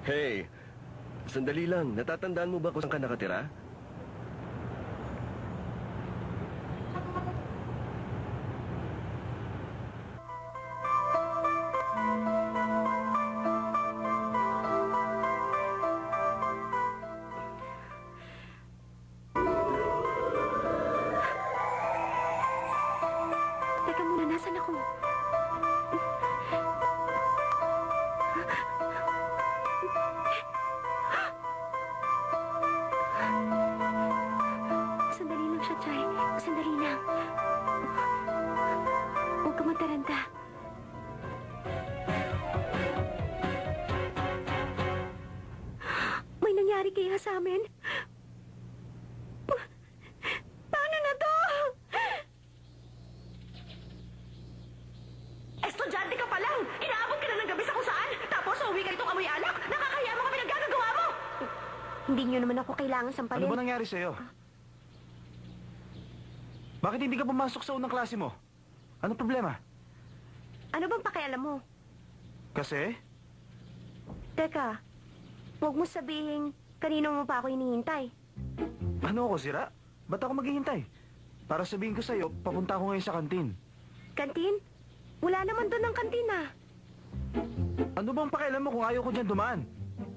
Hey, sandali lang. Natatandaan mo ba kung saan ka nakatira? Teka muna, nasan ako? Sandali lang siya, Chay. Sandali lang. Huwag ka magtaranta. May nangyari kaya sa amin? Paano na to? Estudyante ka pa lang! Inaabot ka na ng gabi sa kung saan! Tapos uuwi ka itong amoy alak! Nakakaya mo kami nagagagawa mo! Hindi niyo naman ako kailangan Ano sampalin. ba nangyari sa'yo? Bakit hindi ka pumasok sa unang klase mo? Ano problema? Ano bang pakialam mo? Kasi? Teka, huwag mo sabihin kanino mo pa ako hinihintay. Ano ako, sira? Ba't ako maghihintay? Para sabihin ko sa'yo, papunta ako ngayon sa kantin. Kantin? Wala naman doon ng kantina. Ano bang pakialam mo kung ayaw ko dyan dumaan?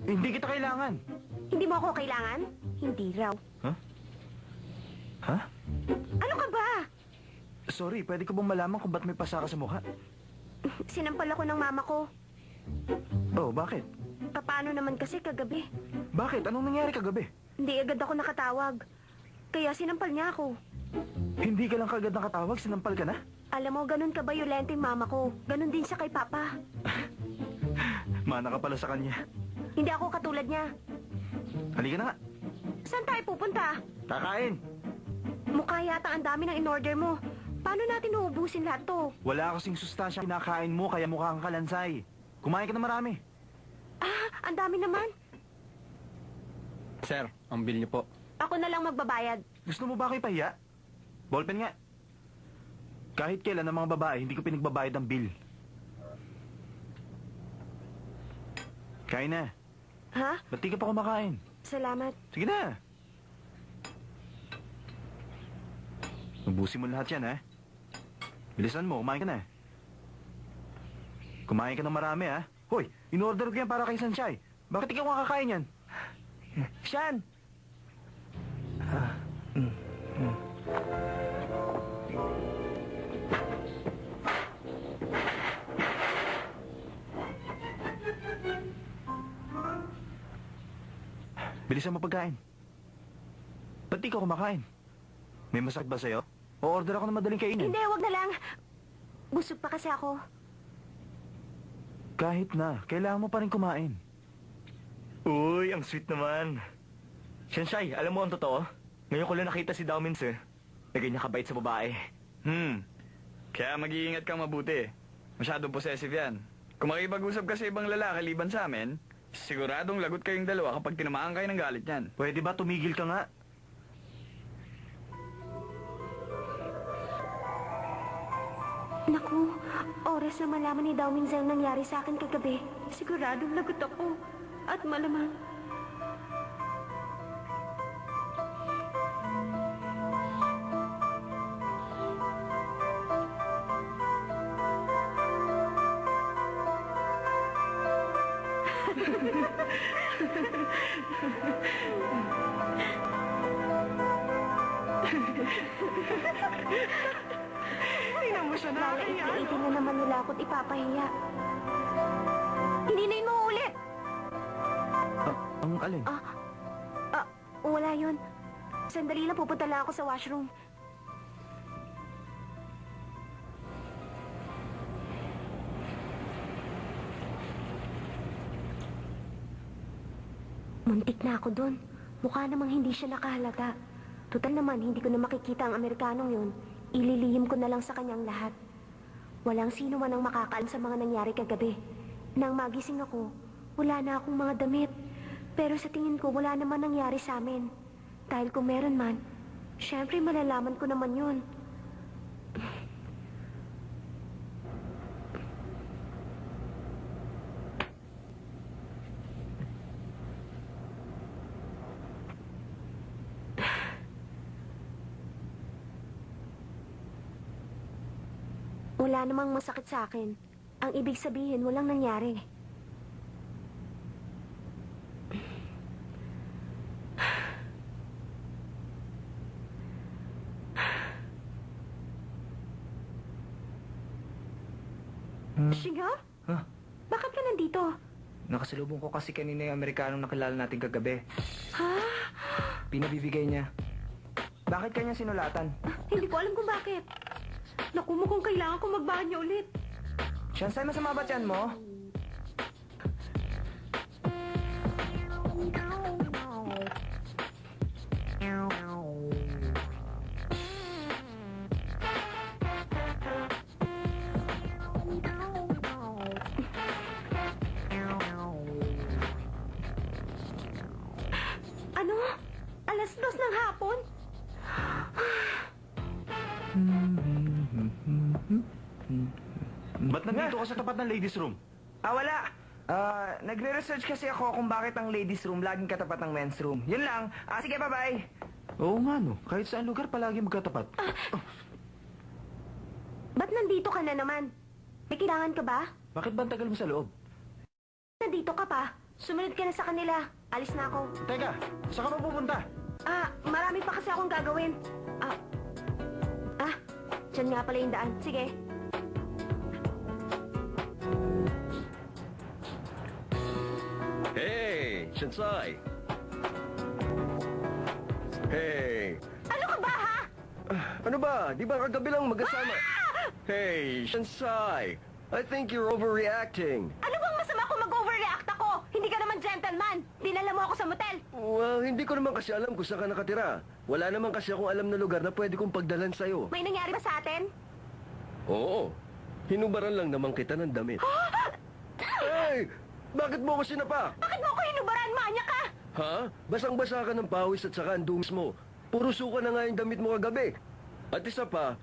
Hindi kita kailangan. Hindi mo ako kailangan? Hindi raw. Ha? Ano ka ba? Sorry, pwede ko bang malaman kung ba't may pasa ka sa mukha? Sinampal ako ng mama ko. Oh, bakit? Paano naman kasi kagabi? Bakit? Anong nangyari kagabi? Hindi agad ako nakatawag. Kaya sinampal niya ako. Hindi ka lang kagad nakatawag, sinampal ka na? Alam mo, ganun ka ba yulente yung mama ko? Ganun din siya kay Papa. Mana ka pala sa kanya. Hindi ako katulad niya. Halika na nga. Saan tayo pupunta? Kakain. Mukha yata ang dami ng in-order mo. Paano natin uubusin lahat to? Wala kasing sustansya kinakain mo, kaya mukha kang kalansay. Kumain ka na marami. Ang dami naman. Sir, ang bill niyo po. Ako na lang magbabayad. Gusto mo ba ako ipahiya? Ballpen nga. Kahit kailan ng mga babae, hindi ko pinagbabayad ang bill. Kain na. Ha? Ba't di ka pa kumakain? Salamat. Sige na. Ubusin mo lahat yan, ha? Bilisan mo, kumain ka na. Kumain ka ng marami, ha? Hoy, in-order ko yan para kay Sanchay. Bakit ikaw kakain yan? Siyan! Bilisan mo pagkain. Ba't di ka kumakain? May masakit ba sa'yo? O-order ako ng madaling kainin. Hindi, wag na lang. Busog pa kasi ako. Kahit na, kailangan mo pa rin kumain. Uy, ang sweet naman. Sensei, alam mo ang totoo? Ngayon ko lang nakita si Dao Min, sir. Na ganyan kabait sa babae. Kaya mag-iingat kang mabuti. Masyadong possessive yan. Kung makipag-usap ka sa ibang lalaki liban sa amin, siguradong lagot kayong dalawa kapag tinamaan kayo ng galit niyan. Pwede ba tumigil ka nga? Naku, oras na malaman ni Dao Minzel ang nangyari sa akin kagabi. Siguradong lagot ako. At malamang... Tingnan mo siya, nakakaya, no? Iitin na naman nila ako't ipapahiya. Hindi na yun uulit. Ang alin? Wala yun. Sandali lang, pupunta lang ako sa washroom. Muntik na ako doon. Mukha namang hindi siya nakahalata. Total naman, hindi ko na makikita ang Amerikanong yun. Ililihim ko na lang sa kanyang lahat. Walang sino man ang makakaalam sa mga nangyari kagabi. Nang magising ako, wala na akong mga damit. Pero sa tingin ko, wala naman nangyari sa amin. Dahil kung meron man, syempre malalaman ko naman yun. Wala namang masakit sa akin. Ang ibig sabihin, walang nangyari. Singer? Huh? Bakit ka nandito? Nakasalubong ko kasi kanina yung Amerikanong nakilala natin kagabi. Ha? Pinabibigay niya. Bakit kanya sinulatan? Hindi ko alam kung bakit. Naku mo kung kailangan ko magbanyo ulit. Shansay, masama ba tiyan mo? Ano? 2:00 ng hapon? Ba't nandito ka sa tapat ng ladies room? Wala. Nagre-research kasi ako kung bakit ang ladies room laging katapat ng men's room. Yun lang. Sige, bye-bye. Oo nga no, kahit saan lugar palagi magkatapat. Ba't nandito ka na naman? May kailangan ka ba? Bakit ba ang tagal mo sa loob? Nandito ka pa. Sumunod ka na sa kanila. Alis na ako. Teka, saan ka mapupunta? Marami pa kasi akong gagawin. Diyan nga pala yung daan. Sige. Hey, Shansai! Hey! Ano ka ba, ha? Ano ba? Di ba kagabi lang magkasama? Hey, Shansai! I think you're overreacting. Ano bang masama kung mag-overreact ako? Hindi ka naman gentleman. Dinala mo ako sa motel. Well, hindi ko naman kasi alam kung saan ka nakatira. Wala naman kasi akong alam na lugar na pwede kong pagdalan sa'yo. May nangyari ba sa atin? Oo. Hinubaran lang naman kita ng damit. Hey! Bakit mo ako sinapa? Bakit mo ako hinubaran? Manya ka! Ha? Basang-basa ka ng pawis at saka ang dungis mo. Puro suka na nga yung damit mo kagabi. At isa pa,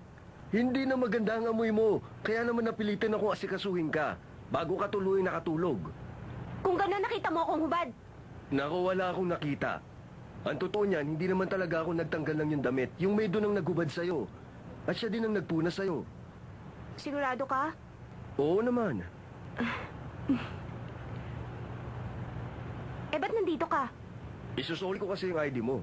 hindi na maganda ang amoy mo. Kaya naman napilitin akong asikasuhin ka bago ka tuloy nakatulog. Kung gano'n nakita mo akong hubad. Naku, wala akong nakita. Ang totoo niyan, hindi naman talaga ako nagtanggal ng yung damit. Yung may doon ang naghubad sa'yo. At siya din ang nagpuna sa'yo. Sigurado ka? Oo naman. Ba't nandito ka? Isusoli ko kasi yung ID mo.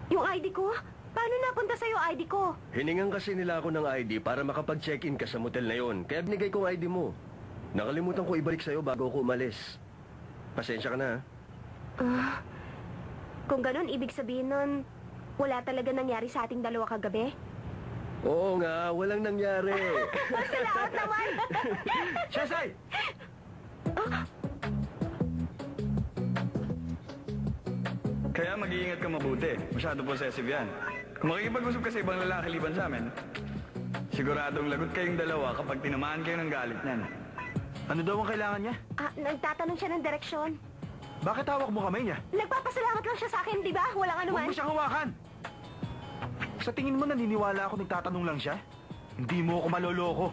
Yung ID ko? Paano napunta sa'yo ID ko? Hiningan kasi nila ako ng ID para makapag-check-in ka sa motel na yon. Kaya binigay ko ang ID mo. Nakalimutan ko ibalik sa'yo bago ako umalis. Pasensya ka na, ha? Kung ganun, ibig sabihin nun, wala talaga nangyari sa ating dalawa kagabi? Oo nga, walang nangyari. Salamat naman! Shansai! Kaya mag-iingat ka mabuti. Masyado possessive yan. Kung makikipag-usap ka sa ibang lalaki liban sa amin, siguradong lagot kayong dalawa kapag tinamaan kayo ng galit niyan. Ano daw ang kailangan niya? Nagtatanong siya ng direksyon. Bakit hawak mo kamay niya? Nagpapasalamat lang siya sa akin, di ba? Walang Huwag anuman. mo siyang hawakan! Sa tingin mo naniniwala ako nagtatanong lang siya? Hindi mo ako maloloko.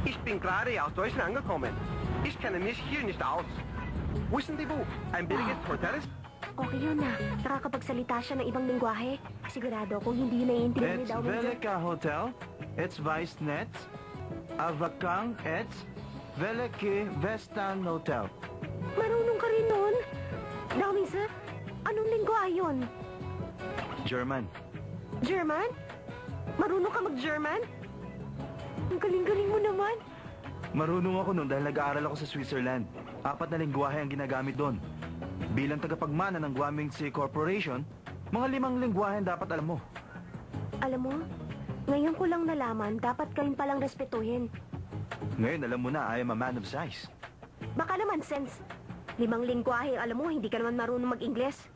Ich bin gerade aus Deutschland angekommen. Ich kenne mich hier nicht aus. Wissen Sie wo? Ein billiges Hotel ist? Okay yun na. Nakakapagsalita siya ng ibang lingwahe. Sigurado kung hindi yun naiintindihan ni It's Daw. Velika Hotel, it's Weissnet, Avakang, it's Velike Vestan Hotel. Marunong ka rin nun. Dawin, sir. Anong lingwahe yun? German. German? Marunong ka mag-German? Ang galing-galing mo naman. Marunong ako nun dahil nag-aaral ako sa Switzerland. 4 na lingwahe ang ginagamit doon. Bilang tagapagmana ng Guamingzi Corporation, mga 5 lingwahe ang dapat alam mo. Alam mo, ngayon ko lang nalaman, dapat kayong palang respetuhin. Ngayon alam mo na, I am a man of size. Baka naman, sense. 5 lingwahe, alam mo, hindi ka naman marunong mag-Ingles.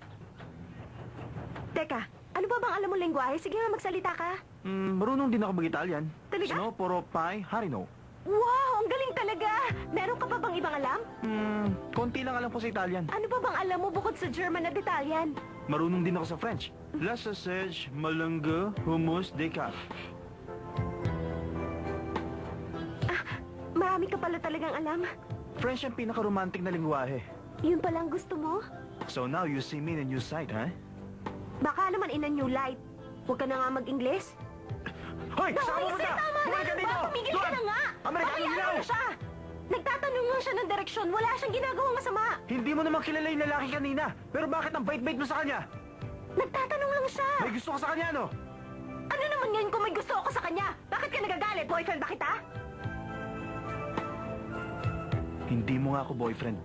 Teka, ano ba bang alam mo lingwahe? Sige nga, magsalita ka. Marunong din ako mag-Italian. Talaga? Sino, poro, pai, harino. Wow, ang galing talaga! Meron ka pa bang ibang alam? Konti lang alam ko sa Italian. Ano pa bang alam mo bukod sa German at Italian? Marunong din ako sa French. La sausage, malungue, hummus, deca. Marami ka pala talagang alam. French ang pinaka-romantic na lingwahe. Yun palang gusto mo? So now you see me in a new sight, huh? Baka naman in a new light. Huwag ka na nga mag-Ingles. Hoy, Naku, saan mo Jose, punta? tama na! Bumalik ka Ano dito! ba? Tumigil ka Doon! na nga! Amerikano Pabayaan hilaw! mo na siya! Nagtatanong lang siya ng direksyon. Wala siyang ginagawang masama. Hindi mo naman kilala yung lalaki kanina. Pero bakit ang bait-bait mo sa kanya? Nagtatanong lang siya. May gusto ka sa kanya, no? Ano naman ngayon kung may gusto ako sa kanya? Bakit ka nagagalit? Boyfriend ba kita? Hindi mo nga ako boyfriend.